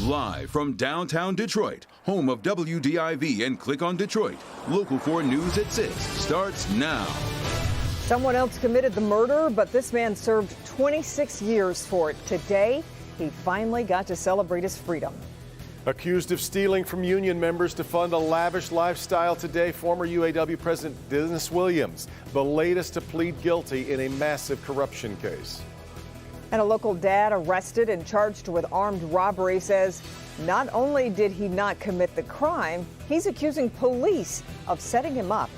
Live from downtown Detroit, home of WDIV and Click on Detroit, Local 4 News at 6 starts now. Someone else committed the murder, but this man served 26 years for it. Today, he finally got to celebrate his freedom. Accused of stealing from union members to fund a lavish lifestyle today, former UAW President Dennis Williams, the latest to plead guilty in a massive corruption case. And a local dad arrested and charged with armed robbery says not only did he not commit the crime, he's accusing police of setting him up.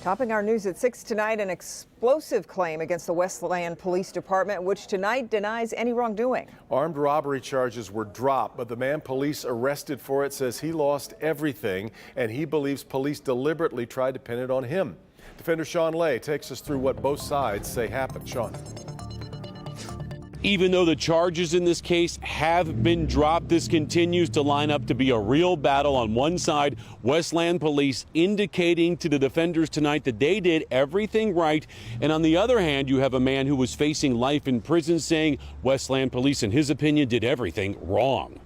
Topping our news at 6 tonight, an explosive claim against the Westland Police Department, which tonight denies any wrongdoing. Armed robbery charges were dropped, but the man police arrested for it says he lost everything, and he believes police deliberately tried to pin it on him. Defender Sean Lay takes us through what both sides say happened. Sean. Even though the charges in this case have been dropped, this continues to line up to be a real battle. On one side, Westland police indicating to the defenders tonight that they did everything right. And on the other hand, you have a man who was facing life in prison saying Westland police, in his opinion, did everything wrong.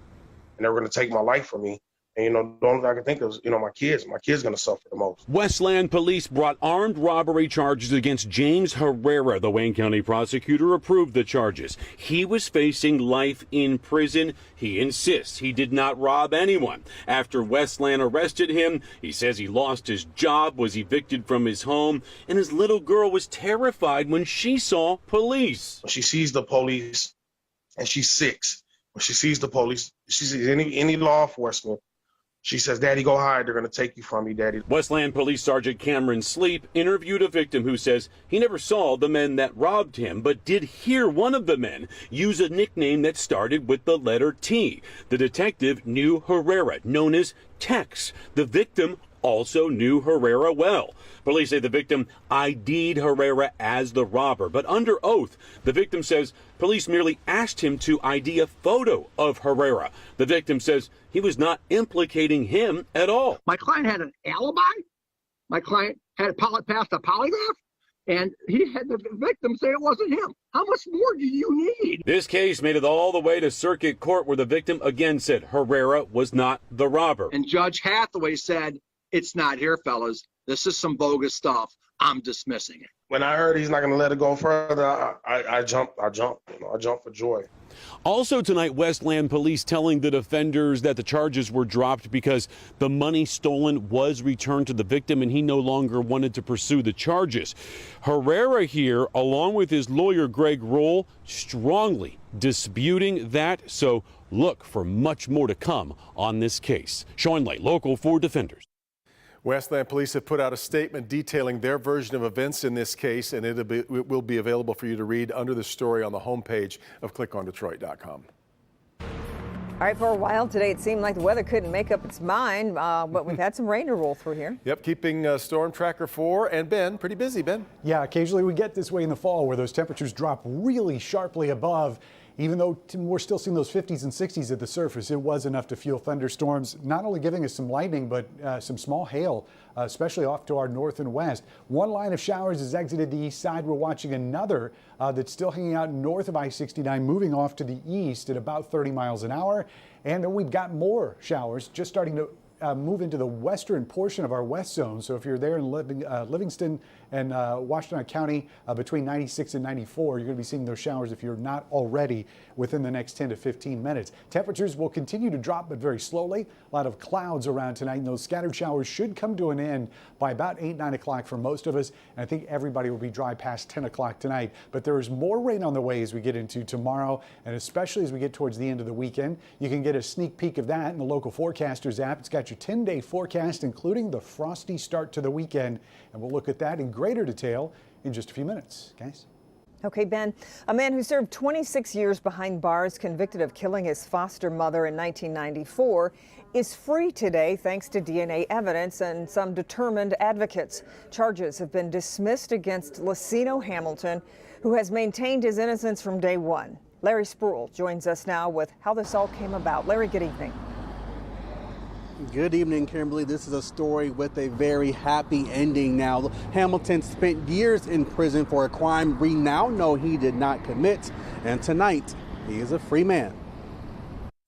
And they were going to take my life from me. And, the only thing I can think of is, my kids. My kids going to suffer the most. Westland police brought armed robbery charges against James Herrera. The Wayne County prosecutor approved the charges. He was facing life in prison. He insists he did not rob anyone. After Westland arrested him, he says he lost his job, was evicted from his home, and his little girl was terrified when she saw police. She sees the police, and she's 6. When she sees the police, she sees any law enforcement, she says, "Daddy, go hide. They're going to take you from me, Daddy." Westland Police Sergeant Cameron Sleep interviewed a victim who says he never saw the men that robbed him, but did hear one of the men use a nickname that started with the letter T. The detective knew Herrera, known as Tex. The victim also knew Herrera well. Police say the victim ID'd Herrera as the robber, but under oath, the victim says police merely asked him to ID a photo of Herrera. The victim says he was not implicating him at all. My client had an alibi. My client had passed a polygraph, and he had the victim say it wasn't him. How much more do you need? This case made it all the way to circuit court, where the victim again said Herrera was not the robber. And Judge Hathaway said, "It's not here, fellas. This is some bogus stuff. I'm dismissing it." When I heard he's not going to let it go further, I jumped. I jumped for joy. Also tonight, Westland police telling the defenders that the charges were dropped because the money stolen was returned to the victim and he no longer wanted to pursue the charges. Herrera here, along with his lawyer Greg Roll, strongly disputing that. So look for much more to come on this case. Sean Lay, Local 4 Defenders. Westland police have put out a statement detailing their version of events in this case, and it will be available for you to read under the story on the homepage of clickondetroit.com. All right, for a while today, it seemed like the weather couldn't make up its mind, but we've had some rain to roll through here. Yep, keeping Storm Tracker 4 and Ben pretty busy, Ben. Yeah, occasionally we get this way in the fall where those temperatures drop really sharply above. Even though we're still seeing those 50s and 60s at the surface, it was enough to fuel thunderstorms, not only giving us some lightning, but some small hail, especially off to our north and west. One line of showers has exited the east side. We're watching another that's still hanging out north of I-69, moving off to the east at about 30 miles an hour. And then we've got more showers just starting to move into the western portion of our west zone. So if you're there in Livingston and Washtenaw County between 96 and 94, you're going to be seeing those showers if you're not already within the next 10 to 15 minutes. Temperatures will continue to drop, but very slowly. A lot of clouds around tonight, and those scattered showers should come to an end by about 8, 9 o'clock for most of us. And I think everybody will be dry past 10 o'clock tonight. But there is more rain on the way as we get into tomorrow, and especially as we get towards the end of the weekend. You can get a sneak peek of that in the Local Forecasters app. It's got your 10-day forecast, including the frosty start to the weekend. And we'll look at that in greater detail in just a few minutes, guys. Okay, Ben, a man who served 26 years behind bars, convicted of killing his foster mother in 1994, is free today thanks to DNA evidence and some determined advocates. Charges have been dismissed against Lucino Hamilton, who has maintained his innocence from day one. Larry Spruill joins us now with how this all came about. Larry, good evening. Good evening, Kimberly. This is a story with a very happy ending now. Hamilton spent years in prison for a crime we now know he did not commit, and tonight he is a free man.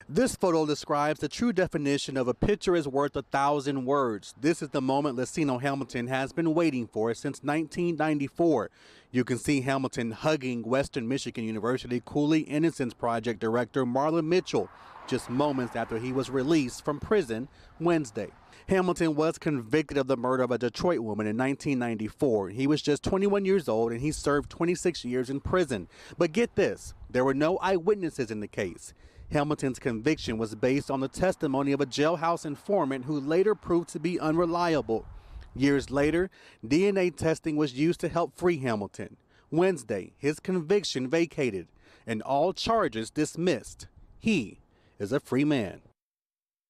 This photo describes the true definition of a picture is worth 1,000 words. This is the moment Lucino Hamilton has been waiting for since 1994. You can see Hamilton hugging Western Michigan University Cooley Innocence Project director Marlon Mitchell just moments after he was released from prison Wednesday. Hamilton was convicted of the murder of a Detroit woman in 1994. He was just 21 years old and he served 26 years in prison. But get this, there were no eyewitnesses in the case. Hamilton's conviction was based on the testimony of a jailhouse informant who later proved to be unreliable. Years later, DNA testing was used to help free Hamilton. Wednesday, his conviction vacated and all charges dismissed. He is a free man.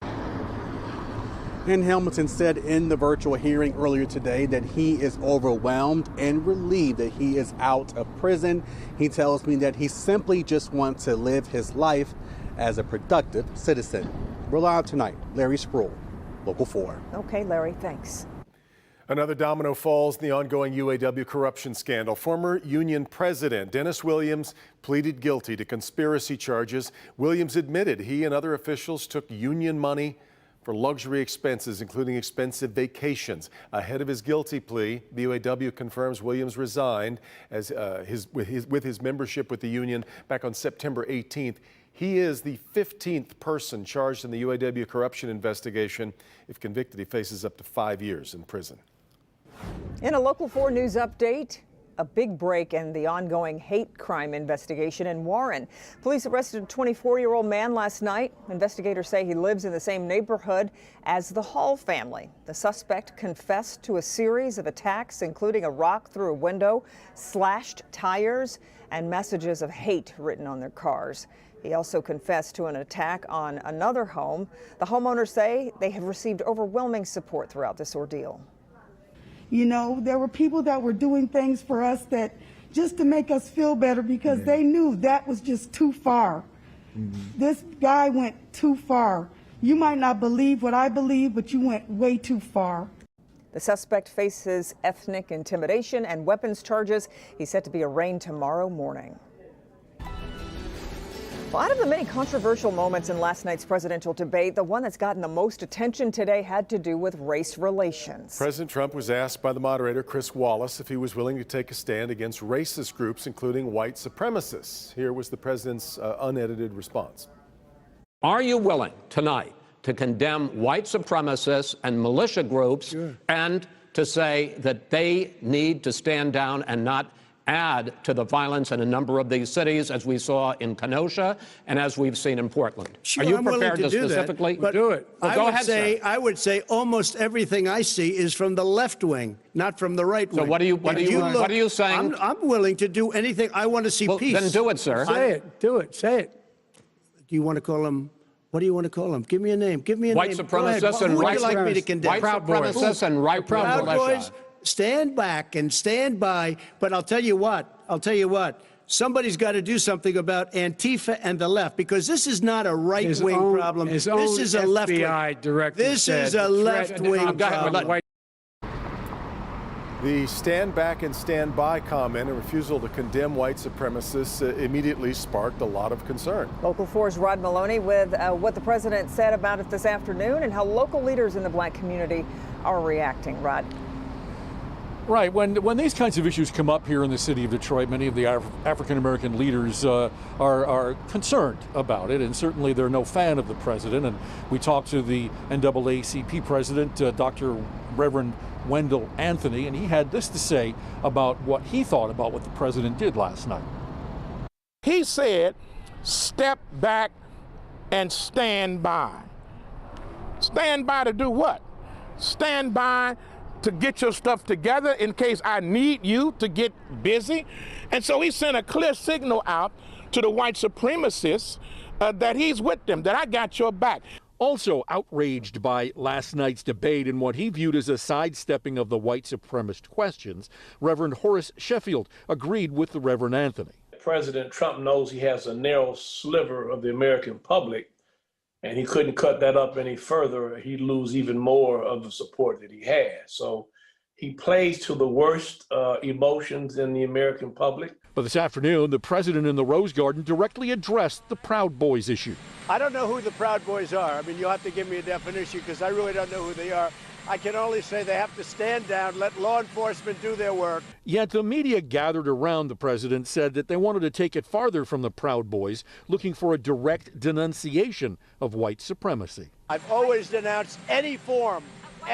And Hamilton said in the virtual hearing earlier today that he is overwhelmed and relieved that he is out of prison. He tells me that he simply just wants to live his life as a productive citizen. We're live tonight. Larry Sproul, Local 4. Okay, Larry, thanks. Another domino falls in the ongoing UAW corruption scandal. Former union president Dennis Williams pleaded guilty to conspiracy charges. Williams admitted he and other officials took union money for luxury expenses, including expensive vacations. Ahead of his guilty plea, the UAW confirms Williams resigned as with his membership with the union back on September 18th. He is the 15th person charged in the UAW corruption investigation. If convicted, he faces up to 5 years in prison. In a Local 4 News update, a big break in the ongoing hate crime investigation in Warren. Police arrested a 24-year-old man last night. Investigators say he lives in the same neighborhood as the Hall family. The suspect confessed to a series of attacks, including a rock through a window, slashed tires, and messages of hate written on their cars. He also confessed to an attack on another home. The homeowners say they have received overwhelming support throughout this ordeal. You know, there were people that were doing things for us that just to make us feel better because they knew that was just too far. This guy went too far. You might not believe what I believe, but you went way too far. The suspect faces ethnic intimidation and weapons charges. He's set to be arraigned tomorrow morning. Well, out of the many controversial moments in last night's presidential debate, the one that's gotten the most attention today had to do with race relations. President Trump was asked by the moderator, Chris Wallace, if he was willing to take a stand against racist groups, including white supremacists. Here was the president's unedited response. Are you willing tonight to condemn white supremacists and militia groups and to say that they need to stand down and not add to the violence in a number of these cities, as we saw in Kenosha and as we've seen in Portland? Sure, are you I'm prepared to specifically do it? Well, go ahead, sir. I would say almost everything I see is from the left wing, not from the right wing. So what are you saying? I'm willing to do anything. I want to see peace. Then do it, sir. Say it. Do it. Say it. Do you want to call him? What do you want to call them? Give me a name. Give me a white name. Supremacists and who would right you like me to condemn? White supremacists and right Proud Boys. Stand back and stand by. But I'll tell you what. Somebody's got to do something about Antifa and the left, because this is not a right-wing problem. This is a left-wing. This is a left-wing problem. The stand back and stand by comment and refusal to condemn white supremacists immediately sparked a lot of concern. Local 4's Rod Maloney with what the president said about it this afternoon and how local leaders in the black community are reacting. Rod. Right. When these kinds of issues come up here in the city of Detroit, many of the African-American leaders are concerned about it, and certainly they're no fan of the president. And we talked to the NAACP president, Dr. Reverend Wendell Anthony, and he had this to say about what he thought about what the president did last night. He said, step back and stand by. Stand by to do what? Stand by to get your stuff together in case I need you to get busy. And so he sent a clear signal out to the white supremacists that he's with them, that I got your back. Also outraged by last night's debate and what he viewed as a sidestepping of the white supremacist questions, Reverend Horace Sheffield agreed with the Reverend Anthony. President Trump knows he has a narrow sliver of the American public, and he couldn't cut that up any further. He'd lose even more of the support that he has. So he plays to the worst emotions in the American public. But this afternoon, the president in the Rose Garden directly addressed the Proud Boys issue. I don't know who the Proud Boys are. I mean, you'll have to give me a definition because I really don't know who they are. I can only say they have to stand down, let law enforcement do their work. Yet the media gathered around the president said that they wanted to take it farther from the Proud Boys, looking for a direct denunciation of white supremacy. I've always denounced any form of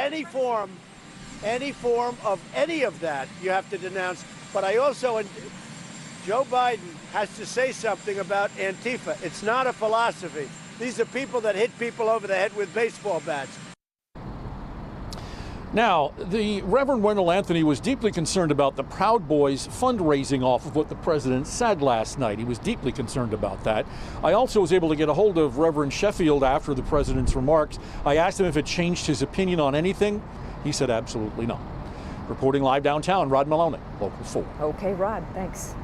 any of that you have to denounce. But I also, Joe Biden has to say something about Antifa. It's not a philosophy. These are people that hit people over the head with baseball bats. Now, the Reverend Wendell Anthony was deeply concerned about the Proud Boys fundraising off of what the president said last night. He was deeply concerned about that. I also was able to get a hold of Reverend Sheffield after the president's remarks. I asked him if it changed his opinion on anything. He said absolutely not. Reporting live downtown, Rod Maloney, Local 4. Okay, Rod, thanks.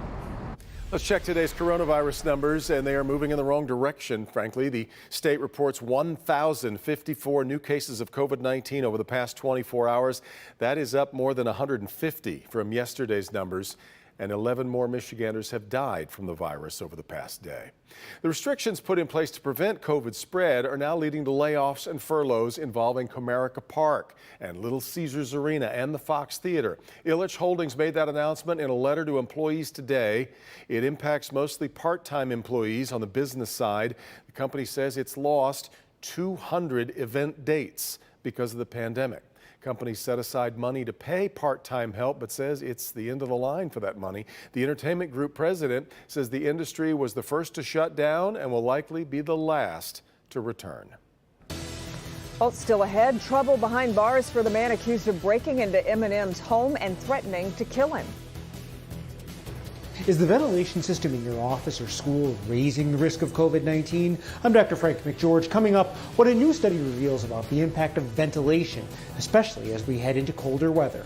Let's check today's coronavirus numbers, and they are moving in the wrong direction, frankly. The state reports 1,054 new cases of COVID-19 over the past 24 hours. That is up more than 150 from yesterday's numbers, and 11 more Michiganders have died from the virus over the past day. The restrictions put in place to prevent COVID spread are now leading to layoffs and furloughs involving Comerica Park and Little Caesars Arena and the Fox Theater. Ilitch Holdings made that announcement in a letter to employees today. It impacts mostly part-time employees on the business side. The company says it's lost 200 event dates because of the pandemic. Company set aside money to pay part-time help, but says it's the end of the line for that money. The entertainment group president says the industry was the first to shut down and will likely be the last to return. Well, still ahead, trouble behind bars for the man accused of breaking into Eminem's home and threatening to kill him. Is the ventilation system in your office or school raising the risk of COVID-19? I'm Dr. Frank McGeorge. Coming up, what a new study reveals about the impact of ventilation, especially as we head into colder weather.